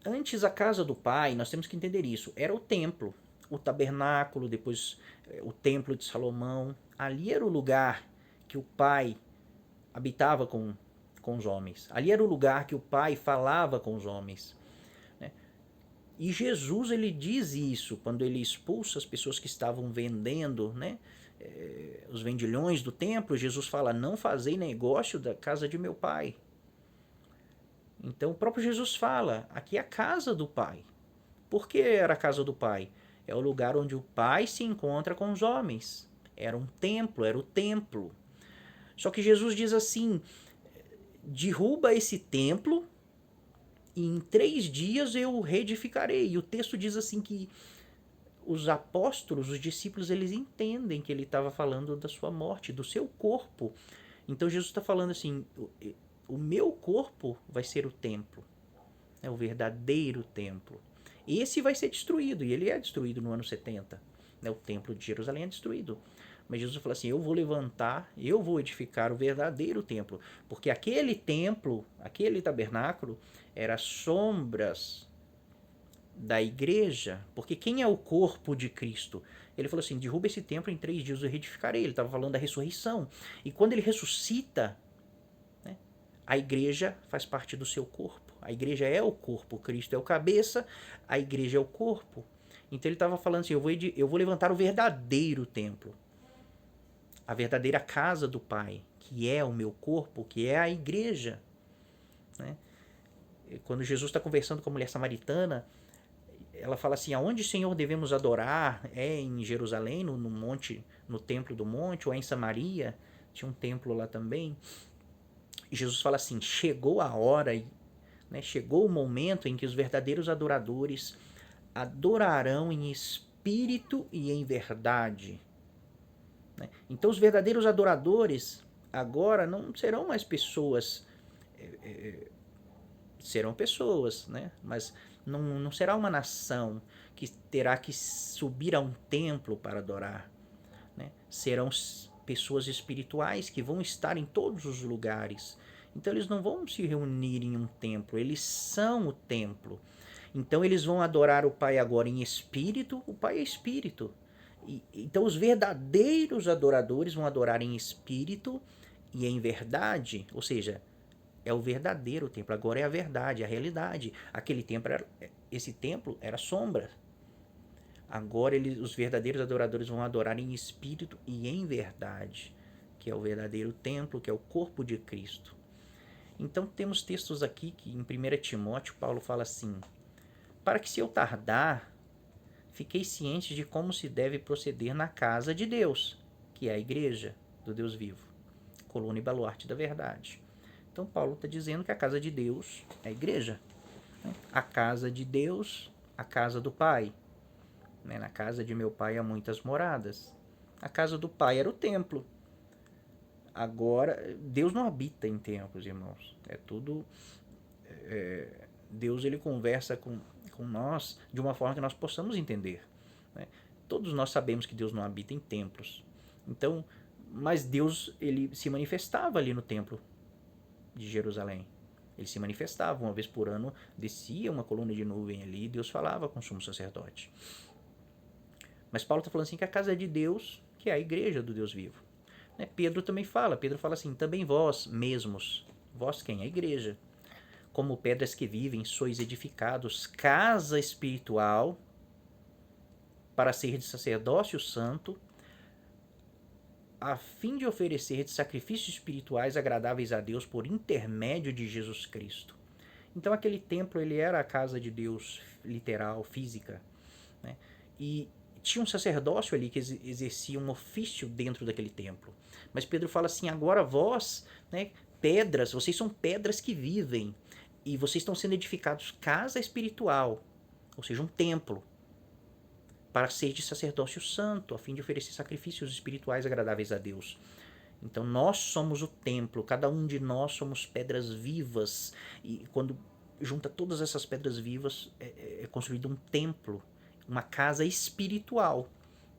Antes, a casa do Pai, nós temos que entender isso, era o templo, o tabernáculo, depois o templo de Salomão. Ali era o lugar que o Pai habitava com os homens. Ali era o lugar que o Pai falava com os homens. Né? E Jesus, ele diz isso quando ele expulsa as pessoas que estavam vendendo, né? Os vendilhões do templo. Jesus fala, não fazei negócio da casa de meu Pai. Então o próprio Jesus fala, aqui é a casa do Pai. Por que era a casa do Pai? É o lugar onde o Pai se encontra com os homens. Era um templo, era o templo. Só que Jesus diz assim, derruba esse templo e em 3 dias eu o reedificarei. E o texto diz assim que os apóstolos, os discípulos, eles entendem que ele estava falando da sua morte, do seu corpo. Então Jesus está falando assim, o meu corpo vai ser o templo, é o verdadeiro templo. Esse vai ser destruído, e ele é destruído no ano 70. Né? O templo de Jerusalém é destruído. Mas Jesus falou assim, eu vou levantar, eu vou edificar o verdadeiro templo. Porque aquele templo, aquele tabernáculo, era sombras da igreja. Porque quem é o corpo de Cristo? Ele falou assim, derruba esse templo, em 3 dias eu reedificarei. Ele estava falando da ressurreição. E quando ele ressuscita, né, a igreja faz parte do seu corpo. A igreja é o corpo, Cristo é o cabeça, a igreja é o corpo. Então ele estava falando assim, eu vou levantar o verdadeiro templo. A verdadeira casa do Pai, que é o meu corpo, que é a igreja. Né? Quando Jesus está conversando com a mulher samaritana, ela fala assim, aonde, Senhor, devemos adorar? É em Jerusalém, no monte, no templo do monte, ou é em Samaria? Tinha um templo lá também. E Jesus fala assim, chegou a hora, né, chegou o momento em que os verdadeiros adoradores adorarão em espírito e em verdade. Né? Então os verdadeiros adoradores agora não serão mais pessoas, serão pessoas, né? Mas não será uma nação que terá que subir a um templo para adorar. Né? Serão pessoas espirituais que vão estar em todos os lugares. Então eles não vão se reunir em um templo, eles são o templo. Então eles vão adorar o Pai agora em espírito, o Pai é espírito. Então os verdadeiros adoradores vão adorar em espírito e em verdade, ou seja, é o verdadeiro templo, agora é a verdade, a realidade. Esse templo era sombra. Agora os verdadeiros adoradores vão adorar em espírito e em verdade, que é o verdadeiro templo, que é o corpo de Cristo. Então temos textos aqui que em 1 Timóteo Paulo fala assim, para que se eu tardar, fiquei ciente de como se deve proceder na casa de Deus, que é a igreja do Deus vivo, coluna e baluarte da verdade. Então Paulo está dizendo que a casa de Deus é a igreja. Né? A casa de Deus, a casa do Pai. Né? Na casa de meu Pai há muitas moradas. A casa do Pai era o templo. Agora, Deus não habita em templos, irmãos. É tudo... Deus ele conversa com nós de uma forma que nós possamos entender. Né? Todos nós sabemos que Deus não habita em templos. Então, mas Deus ele se manifestava ali no templo de Jerusalém. Ele se manifestava uma vez por ano, descia uma coluna de nuvem ali e Deus falava com o sumo sacerdote. Mas Paulo está falando assim que a casa é de Deus, que é a igreja do Deus vivo. Né? Pedro também fala, Pedro fala assim, também vós mesmos, vós quem? A igreja, como pedras que vivem, sois edificados, casa espiritual, para ser de sacerdócio santo, a fim de oferecer sacrifícios espirituais agradáveis a Deus por intermédio de Jesus Cristo. Então aquele templo ele era a casa de Deus literal, física, né? E tinha um sacerdócio ali que exercia um ofício dentro daquele templo. Mas Pedro fala assim, agora vós, né, pedras, vocês são pedras que vivem, e vocês estão sendo edificados casa espiritual, ou seja, um templo, para ser de sacerdócio santo, a fim de oferecer sacrifícios espirituais agradáveis a Deus. Então nós somos o templo, cada um de nós somos pedras vivas, e quando junta todas essas pedras vivas é construído um templo, uma casa espiritual,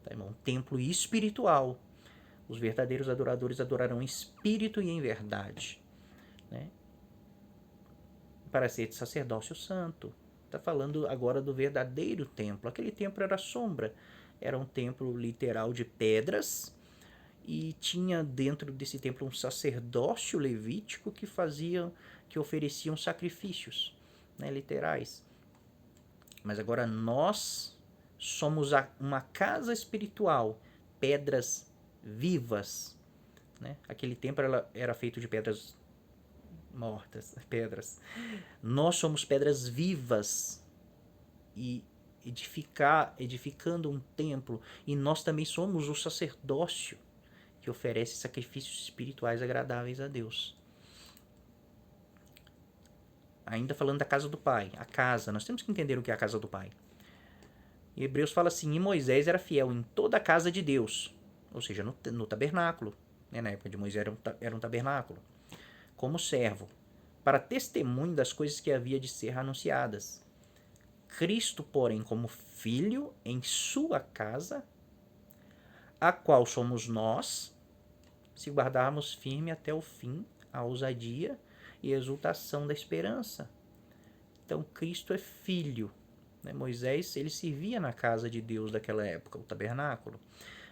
tá, irmão? Um templo espiritual. Os verdadeiros adoradores adorarão em espírito e em verdade, né? Para ser de sacerdócio santo. Está falando agora do verdadeiro templo. Aquele templo era sombra, era um templo literal de pedras, e tinha dentro desse templo um sacerdócio levítico que ofereciam sacrifícios, né, literais. Mas agora nós somos uma casa espiritual, pedras vivas, né? Aquele templo era feito de pedras mortas, pedras. Nós somos pedras vivas e edificando um templo, e nós também somos o sacerdócio que oferece sacrifícios espirituais agradáveis a Deus. Ainda falando da casa do Pai, a casa, nós temos que entender o que é a casa do Pai. E Hebreus fala assim: e Moisés era fiel em toda a casa de Deus, ou seja, no tabernáculo, né? Na época de Moisés era um tabernáculo, como servo, para testemunho das coisas que havia de ser anunciadas. Cristo, porém, como filho em sua casa, a qual somos nós, se guardarmos firme até o fim a ousadia e exultação da esperança. Então Cristo é filho, né? Moisés, ele servia na casa de Deus daquela época, o tabernáculo.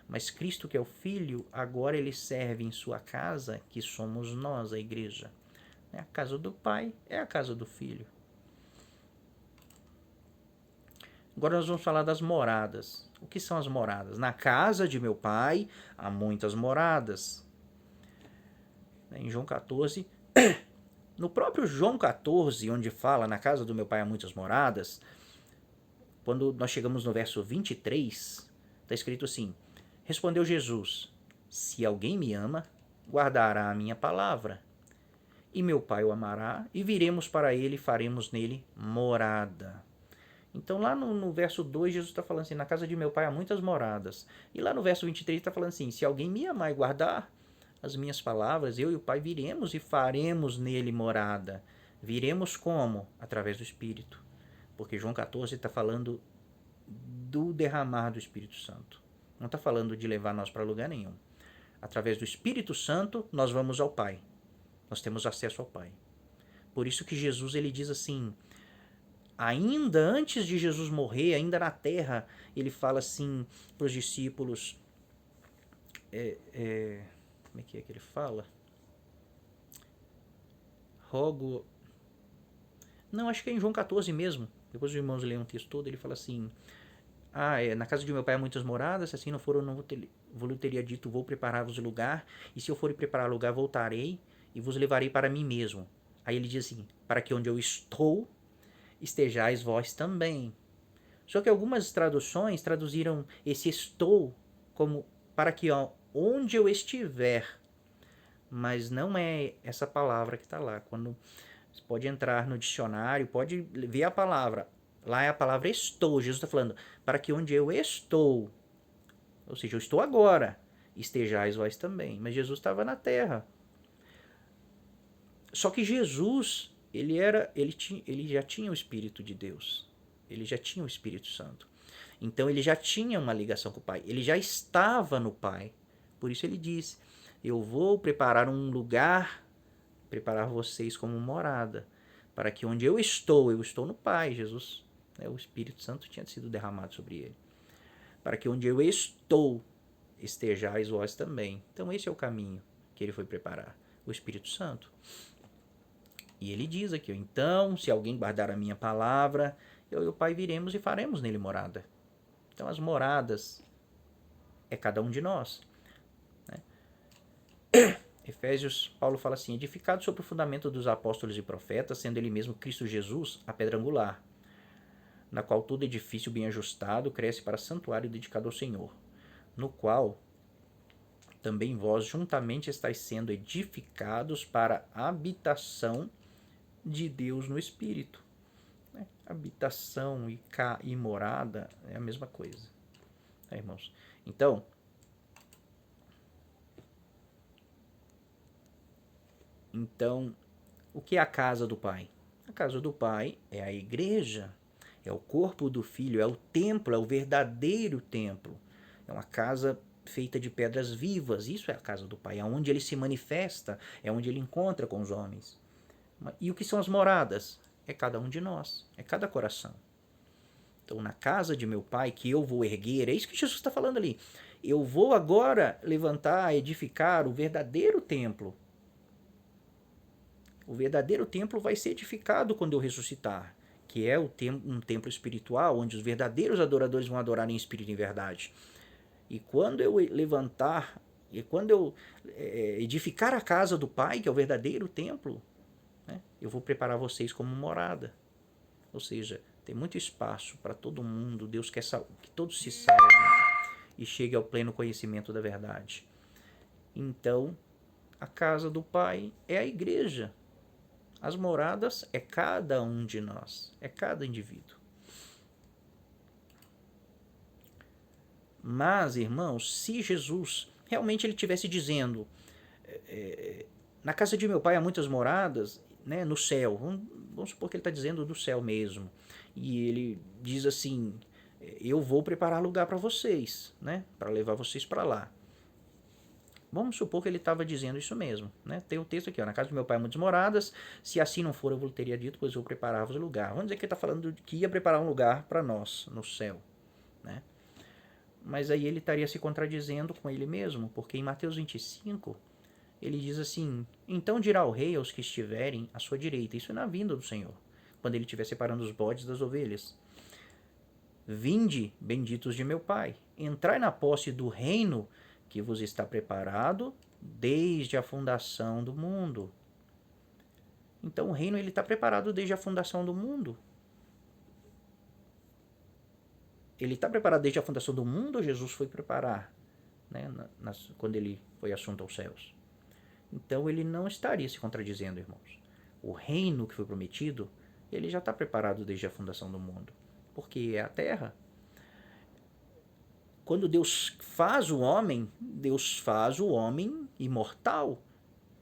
Mas Cristo, que é o filho, agora ele serve em sua casa, que somos nós, a igreja. A casa do Pai é a casa do Filho. Agora nós vamos falar das moradas. O que são as moradas? Na casa de meu Pai há muitas moradas. Em João 14, no próprio João 14, onde fala na casa do meu Pai há muitas moradas, quando nós chegamos no verso 23, está escrito assim: respondeu Jesus: se alguém me ama, guardará a minha palavra, e meu Pai o amará, e viremos para ele e faremos nele morada. Então lá no verso 2, Jesus está falando assim: na casa de meu Pai há muitas moradas. E lá no verso 23 está falando assim: se alguém me amar e guardar as minhas palavras, eu e o Pai viremos e faremos nele morada. Viremos como? Através do Espírito. Porque João 14 está falando do derramar do Espírito Santo. Não está falando de levar nós para lugar nenhum. Através do Espírito Santo, nós vamos ao Pai. Nós temos acesso ao Pai. Por isso que Jesus ele diz assim, ainda antes de Jesus morrer, ainda na terra, ele fala assim para os discípulos, como é que ele fala? Rogo... Não, acho que é em João 14 mesmo. Depois os irmãos leem um texto todo, ele fala assim, na casa de meu Pai há muitas moradas, se assim não for, eu não vos teria dito, vou preparar-vos lugar, e se eu for preparar lugar, voltarei e vos levarei para mim mesmo. Aí ele diz assim, para que onde eu estou, estejais vós também. Só que algumas traduções traduziram esse estou como para que onde eu estiver, mas não é essa palavra que está lá. Quando você pode entrar no dicionário, pode ver a palavra. Lá é a palavra estou. Jesus está falando, para que onde eu estou, ou seja, eu estou agora, estejais vós também. Mas Jesus estava na terra. Só que Jesus, ele já tinha o Espírito de Deus. Ele já tinha o Espírito Santo. Então ele já tinha uma ligação com o Pai. Ele já estava no Pai. Por isso ele disse, eu vou preparar um lugar, preparar vocês como morada, para que onde eu estou no Pai. Jesus, o Espírito Santo tinha sido derramado sobre ele. Para que onde eu estou, estejais vós também. Então esse é o caminho que ele foi preparar, o Espírito Santo. E ele diz aqui, então, se alguém guardar a minha palavra, eu e o Pai viremos e faremos nele morada. Então as moradas é cada um de nós. Né? Efésios, Paulo fala assim, edificado sobre o fundamento dos apóstolos e profetas, sendo ele mesmo Cristo Jesus, a pedra angular, na qual todo edifício bem ajustado cresce para santuário dedicado ao Senhor, no qual também vós juntamente estáis sendo edificados para a habitação de Deus no Espírito. Habitação e morada é a mesma coisa, irmãos. Então, Então, o que é a casa do Pai? A casa do Pai é a igreja, é o corpo do Filho, é o templo, é o verdadeiro templo. É uma casa feita de pedras vivas, isso é a casa do Pai, é onde ele se manifesta, é onde ele encontra com os homens. E o que são as moradas? É cada um de nós, é cada coração. Então, na casa de meu Pai, que eu vou erguer, é isso que Jesus está falando ali. Eu vou agora levantar, edificar o verdadeiro templo. O verdadeiro templo vai ser edificado quando eu ressuscitar, que é um templo espiritual, onde os verdadeiros adoradores vão adorar em espírito e em verdade. E quando eu levantar, e quando eu edificar a casa do Pai, que é o verdadeiro templo, né, eu vou preparar vocês como morada. Ou seja, tem muito espaço para todo mundo. Deus quer que todos se salvem e cheguem ao pleno conhecimento da verdade. Então, a casa do Pai é a igreja. As moradas é cada um de nós, é cada indivíduo. Mas, irmãos, se Jesus realmente ele estivesse dizendo, na casa de meu pai há muitas moradas, né, no céu, vamos supor que ele está dizendo do céu mesmo, e ele diz assim, eu vou preparar lugar para vocês, né, para levar vocês para lá. Vamos supor que ele estava dizendo isso mesmo, né? Tem o texto aqui, ó, na casa do meu pai há muitas moradas, se assim não for eu teria dito, pois eu preparava-vos lugar. Vamos dizer que ele está falando que ia preparar um lugar para nós no céu, né? Mas aí ele estaria se contradizendo com ele mesmo, porque em Mateus 25, ele diz assim, então dirá o rei aos que estiverem à sua direita, isso é na vinda do Senhor, quando ele estiver separando os bodes das ovelhas. Vinde, benditos de meu pai, entrai na posse do reino que vos está preparado desde a fundação do mundo. Então o reino ele está preparado desde a fundação do mundo. Ele está preparado desde a fundação do mundo ou Jesus foi preparar, né, quando ele foi assunto aos céus? Então ele não estaria se contradizendo, irmãos. O reino que foi prometido, ele já está preparado desde a fundação do mundo, porque é a terra. Quando Deus faz o homem imortal.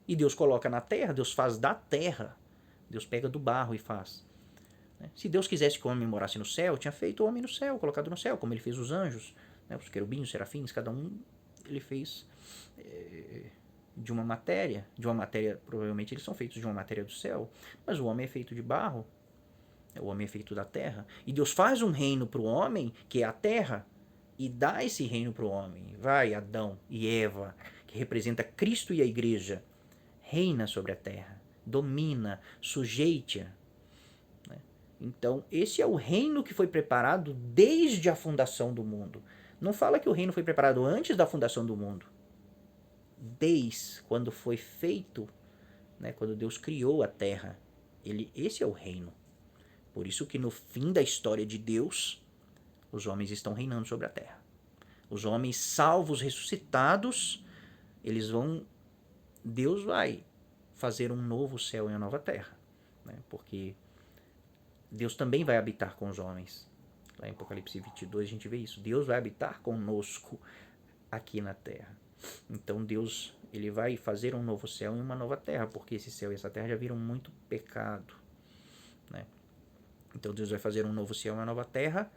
E Deus coloca na terra, Deus faz da terra. Deus pega do barro e faz. Se Deus quisesse que o homem morasse no céu, tinha feito o homem no céu, colocado no céu, como ele fez os anjos, né, os querubins, os serafins, cada um ele fez de uma matéria, provavelmente eles são feitos de uma matéria do céu, mas o homem é feito de barro, o homem é feito da terra. E Deus faz um reino para o homem, que é a terra, e dá esse reino para o homem. Vai, Adão e Eva, que representa Cristo e a igreja, reina sobre a terra, domina, sujeite-a. Né? Então, esse é o reino que foi preparado desde a fundação do mundo. Não fala que o reino foi preparado antes da fundação do mundo. Desde quando foi feito, né, quando Deus criou a terra, esse é o reino. Por isso que no fim da história de Deus, os homens estão reinando sobre a terra. Os homens salvos, ressuscitados, Deus vai fazer um novo céu e uma nova terra, né? Porque Deus também vai habitar com os homens. Lá em Apocalipse 22 a gente vê isso. Deus vai habitar conosco aqui na terra. Então Deus ele vai fazer um novo céu e uma nova terra, porque esse céu e essa terra já viram muito pecado, né? Então Deus vai fazer um novo céu e uma nova terra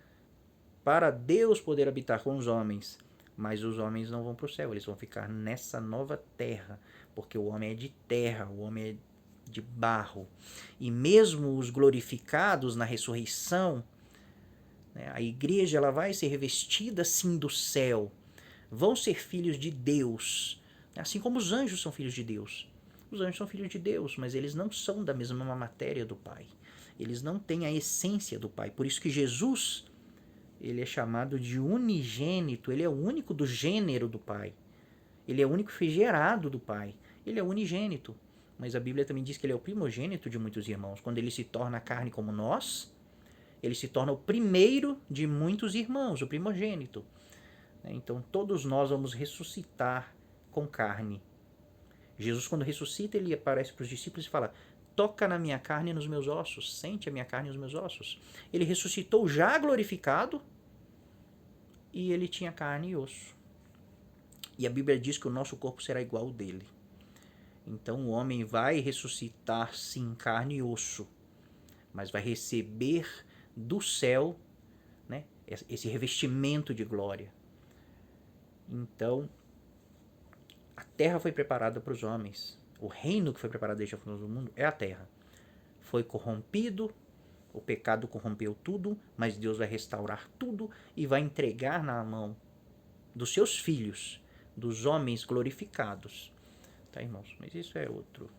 para Deus poder habitar com os homens. Mas os homens não vão para o céu, eles vão ficar nessa nova terra, porque o homem é de terra, o homem é de barro. E mesmo os glorificados na ressurreição, né, a igreja ela vai ser revestida sim do céu, vão ser filhos de Deus, assim como os anjos são filhos de Deus. Os anjos são filhos de Deus, mas eles não são da mesma matéria do Pai. Eles não têm a essência do Pai. Por isso que Jesus, ele é chamado de unigênito, ele é o único do gênero do Pai. Ele é o único que foi gerado do Pai. Ele é unigênito. Mas a Bíblia também diz que ele é o primogênito de muitos irmãos. Quando ele se torna carne como nós, ele se torna o primeiro de muitos irmãos, o primogênito. Então todos nós vamos ressuscitar com carne. Jesus, quando ressuscita, ele aparece para os discípulos e fala: toca na minha carne e nos meus ossos, sente a minha carne e os meus ossos. Ele ressuscitou já glorificado e ele tinha carne e osso. E a Bíblia diz que o nosso corpo será igual ao dele. Então o homem vai ressuscitar sim em carne e osso, mas vai receber do céu, né, esse revestimento de glória. Então a terra foi preparada para os homens. O reino que foi preparado desde a fundação do mundo é a terra. Foi corrompido, o pecado corrompeu tudo, mas Deus vai restaurar tudo e vai entregar na mão dos seus filhos, dos homens glorificados. Tá, irmãos? Mas isso é outro.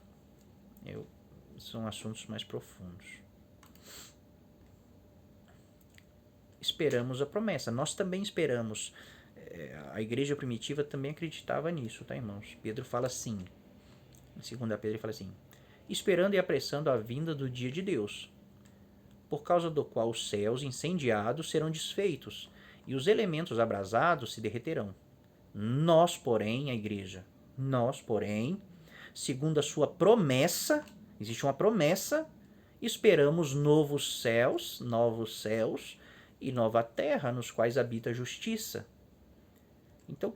São assuntos mais profundos. Esperamos a promessa. Nós também esperamos. A igreja primitiva também acreditava nisso, tá, irmãos? Pedro fala assim, em 2 Pedro ele fala assim: esperando e apressando a vinda do dia de Deus, por causa do qual os céus incendiados serão desfeitos e os elementos abrasados se derreterão. Nós, porém, a igreja, segundo a sua promessa, existe uma promessa, esperamos novos céus e nova terra, nos quais habita a justiça. Então,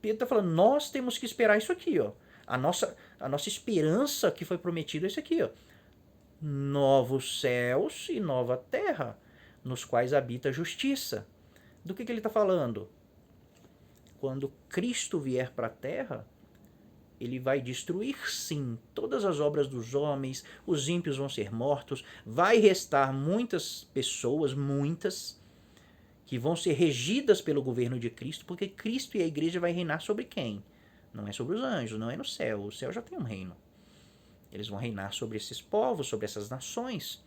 Pedro está falando, nós temos que esperar isso aqui, ó. A nossa esperança que foi prometida é isso aqui, ó. Novos céus e nova terra, nos quais habita a justiça. Do que ele está falando? Quando Cristo vier para a terra, ele vai destruir, sim, todas as obras dos homens, os ímpios vão ser mortos, vai restar muitas pessoas, que vão ser regidas pelo governo de Cristo, porque Cristo e a igreja vai reinar sobre quem? Não é sobre os anjos, não é no céu. O céu já tem um reino. Eles vão reinar sobre esses povos, sobre essas nações,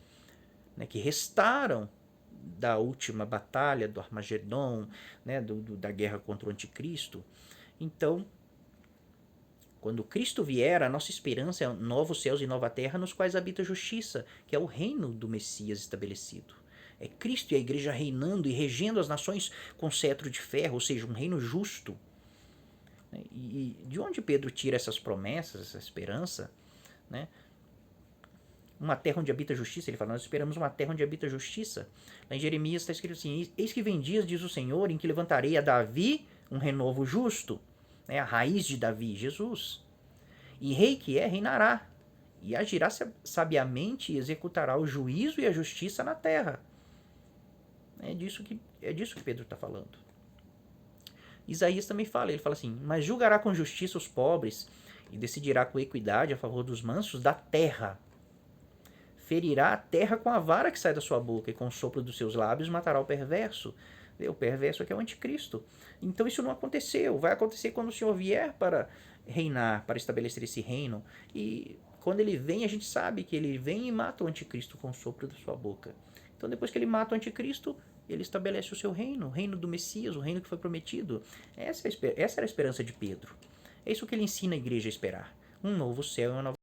né, que restaram da última batalha, do Armagedon, né, da guerra contra o anticristo. Então, quando Cristo vier, a nossa esperança é novos céus e nova terra nos quais habita a justiça, que é o reino do Messias estabelecido. É Cristo e a igreja reinando e regendo as nações com cetro de ferro, ou seja, um reino justo. E de onde Pedro tira essas promessas, essa esperança? Né? Uma terra onde habita a justiça, ele fala, nós esperamos uma terra onde habita a justiça. Lá em Jeremias está escrito assim, eis que vem dias, diz o Senhor, em que levantarei a Davi um renovo justo, né? A raiz de Davi, Jesus. E rei que é, reinará, e agirá sabiamente e executará o juízo e a justiça na terra. É disso que Pedro está falando. Isaías também fala, ele fala assim, mas julgará com justiça os pobres e decidirá com equidade a favor dos mansos da terra. Ferirá a terra com a vara que sai da sua boca e com o sopro dos seus lábios matará o perverso. O perverso aqui é o anticristo. Então isso não aconteceu. Vai acontecer quando o Senhor vier para reinar, para estabelecer esse reino. E quando ele vem, a gente sabe que ele vem e mata o anticristo com o sopro da sua boca. Então depois que ele mata o anticristo, ele estabelece o seu reino, o reino do Messias, o reino que foi prometido. Essa era a esperança de Pedro. É isso que ele ensina a igreja a esperar. Um novo céu e uma nova